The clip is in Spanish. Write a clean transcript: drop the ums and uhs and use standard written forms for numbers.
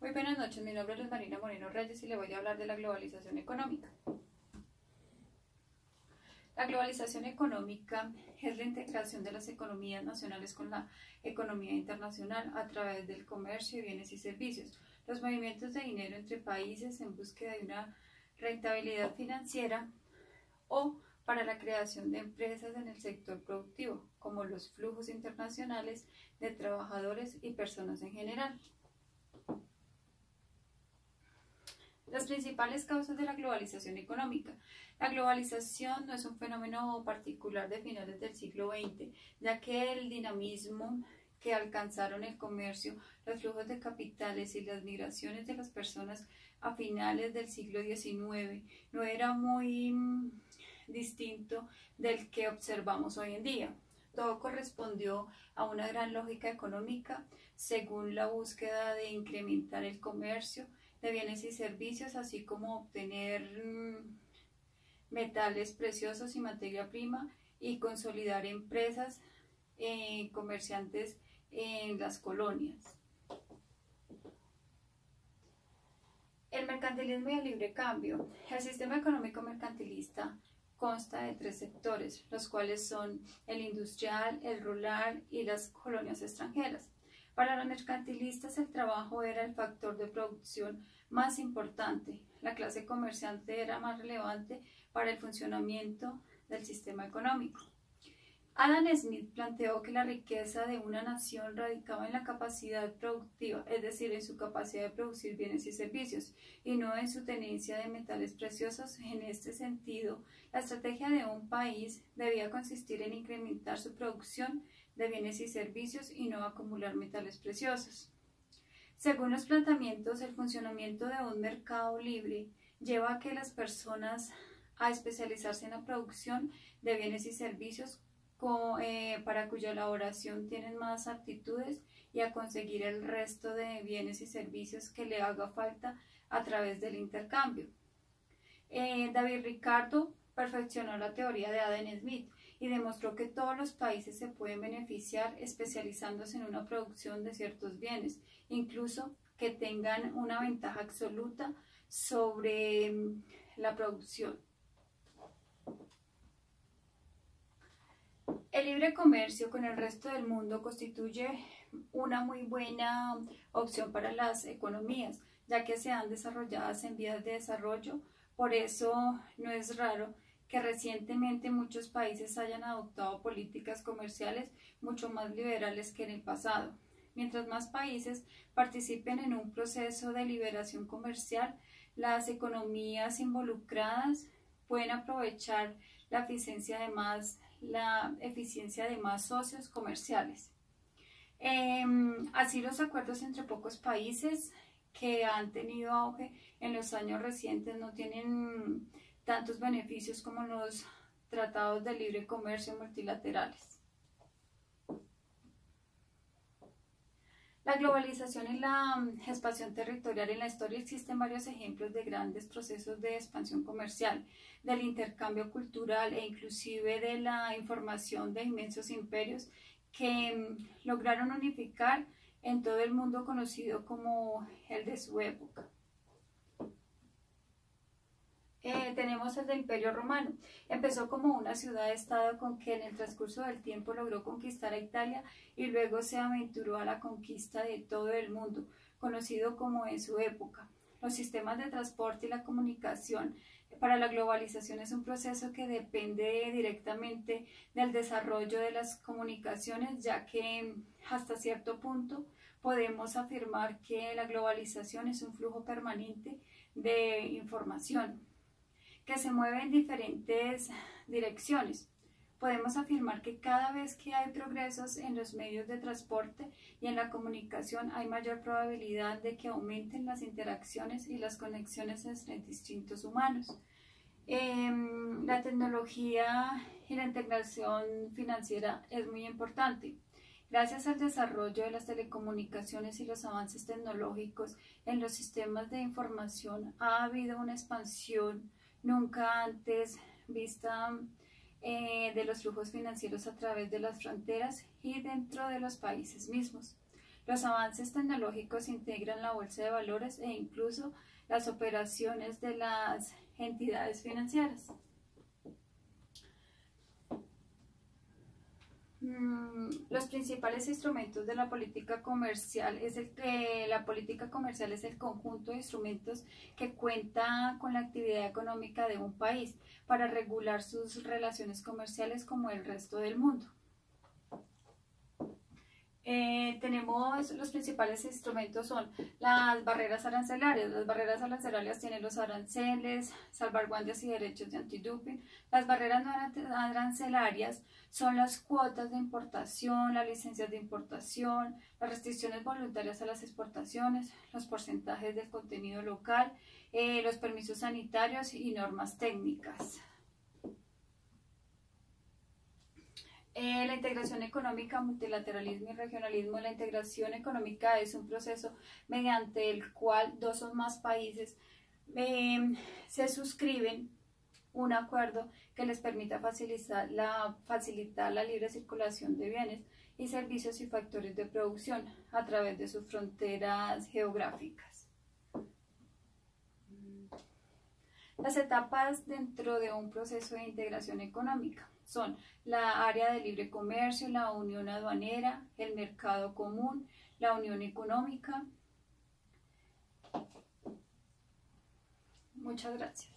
Muy buenas noches, mi nombre es Marina Moreno Reyes y le voy a hablar de la globalización económica. La globalización económica es la integración de las economías nacionales con la economía internacional a través del comercio de bienes y servicios, los movimientos de dinero entre países en búsqueda de una rentabilidad financiera o para la creación de empresas en el sector productivo, como los flujos internacionales de trabajadores y personas en general. Las principales causas de la globalización económica. La globalización no es un fenómeno particular de finales del siglo XX, ya que el dinamismo que alcanzaron el comercio, los flujos de capitales y las migraciones de las personas a finales del siglo XIX no era muy distinto del que observamos hoy en día. Todo correspondió a una gran lógica económica según la búsqueda de incrementar el comercio de bienes y servicios, así como obtener metales preciosos y materia prima y consolidar empresas comerciantes en las colonias. El mercantilismo y el libre cambio. El sistema económico mercantilista consta de tres sectores, los cuales son el industrial, el rural y las colonias extranjeras. Para los mercantilistas el trabajo era el factor de producción más importante. La clase comerciante era más relevante para el funcionamiento del sistema económico. Adam Smith planteó que la riqueza de una nación radicaba en la capacidad productiva, es decir, en su capacidad de producir bienes y servicios, y no en su tenencia de metales preciosos. En este sentido, la estrategia de un país debía consistir en incrementar su producción de bienes y servicios y no acumular metales preciosos. Según los planteamientos, el funcionamiento de un mercado libre lleva a que las personas a especializarse en la producción de bienes y servicios para cuya elaboración tienen más aptitudes y a conseguir el resto de bienes y servicios que le haga falta a través del intercambio. David Ricardo perfeccionó la teoría de Adam Smith y demostró que todos los países se pueden beneficiar especializándose en una producción de ciertos bienes, incluso que tengan una ventaja absoluta sobre la producción. El libre comercio con el resto del mundo constituye una muy buena opción para las economías, ya que sean desarrolladas en vías de desarrollo. Por eso no es raro que recientemente muchos países hayan adoptado políticas comerciales mucho más liberales que en el pasado. Mientras más países participen en un proceso de liberación comercial, las economías involucradas pueden aprovechar la eficiencia de más socios comerciales. Así los acuerdos entre pocos países que han tenido auge en los años recientes no tienen tantos beneficios como los tratados de libre comercio multilaterales. La globalización y la expansión territorial. En la historia existen varios ejemplos de grandes procesos de expansión comercial, del intercambio cultural e inclusive de la información de inmensos imperios que lograron unificar en todo el mundo conocido como el de su época. Tenemos el del Imperio Romano. Empezó como una ciudad-estado con que en el transcurso del tiempo logró conquistar a Italia y luego se aventuró a la conquista de todo el mundo, conocido como en su época. Los sistemas de transporte y la comunicación para la globalización es un proceso que depende directamente del desarrollo de las comunicaciones, ya que hasta cierto punto podemos afirmar que la globalización es un flujo permanente de información que se mueve en diferentes direcciones. Podemos afirmar que cada vez que hay progresos en los medios de transporte y en la comunicación hay mayor probabilidad de que aumenten las interacciones y las conexiones entre distintos humanos. La tecnología y la integración financiera es muy importante. Gracias al desarrollo de las telecomunicaciones y los avances tecnológicos en los sistemas de información ha habido una expansión nunca antes vista de los flujos financieros a través de las fronteras y dentro de los países mismos. Los avances tecnológicos integran la bolsa de valores e incluso las operaciones de las entidades financieras. Los principales instrumentos de la política comercial es el conjunto de instrumentos que cuenta con la actividad económica de un país para regular sus relaciones comerciales como el resto del mundo. Tenemos los principales instrumentos son las barreras arancelarias. Las barreras arancelarias tienen los aranceles, salvaguardias y derechos de antidoping. Las barreras no arancelarias son las cuotas de importación, las licencias de importación, las restricciones voluntarias a las exportaciones, los porcentajes del contenido local, los permisos sanitarios y normas técnicas. La integración económica, multilateralismo y regionalismo. La integración económica es un proceso mediante el cual dos o más países se suscriben un acuerdo que les permita facilitar la libre circulación de bienes y servicios y factores de producción a través de sus fronteras geográficas. Las etapas dentro de un proceso de integración económica son la área de libre comercio, la unión aduanera, el mercado común, la unión económica. Muchas gracias.